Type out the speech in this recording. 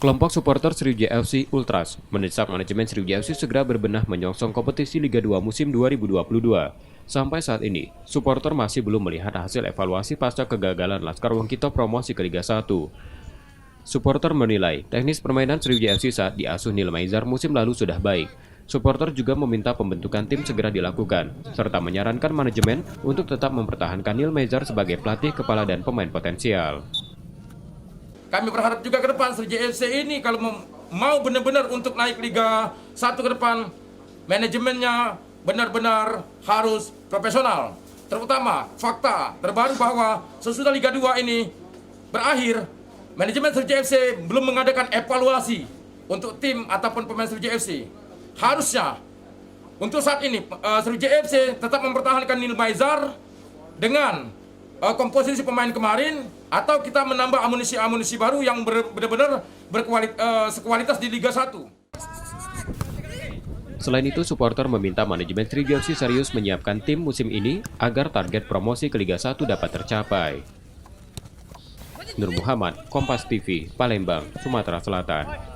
Kelompok supporter Sriwijaya FC Ultras mendesak manajemen Sriwijaya FC segera berbenah menyongsong kompetisi Liga 2 musim 2022. Sampai saat ini, supporter masih belum melihat hasil evaluasi pasca kegagalan Laskar Wongkito promosi ke Liga 1. Supporter menilai teknis permainan Sriwijaya FC saat diasuh Nil Maizar musim lalu sudah baik. Supporter juga meminta pembentukan tim segera dilakukan, serta menyarankan manajemen untuk tetap mempertahankan Nil Maizar sebagai pelatih kepala dan pemain potensial. Kami berharap juga ke depan Sriwijaya FC ini kalau mau benar-benar untuk naik Liga 1 ke depan, manajemennya benar-benar harus profesional. Terutama fakta terbaru bahwa sesudah Liga 2 ini berakhir, manajemen Sriwijaya FC belum mengadakan evaluasi untuk tim ataupun pemain Sriwijaya FC. Harusnya untuk saat ini Sriwijaya FC tetap mempertahankan Nil Maizar dengan komposisi pemain kemarin, atau kita menambah amunisi baru yang benar-benar sekualitas di Liga 1. Selain itu, supporter meminta manajemen Sriwijaya FC serius menyiapkan tim musim ini agar target promosi ke Liga 1 dapat tercapai. Nur Muhammad, Kompas TV, Palembang, Sumatera Selatan.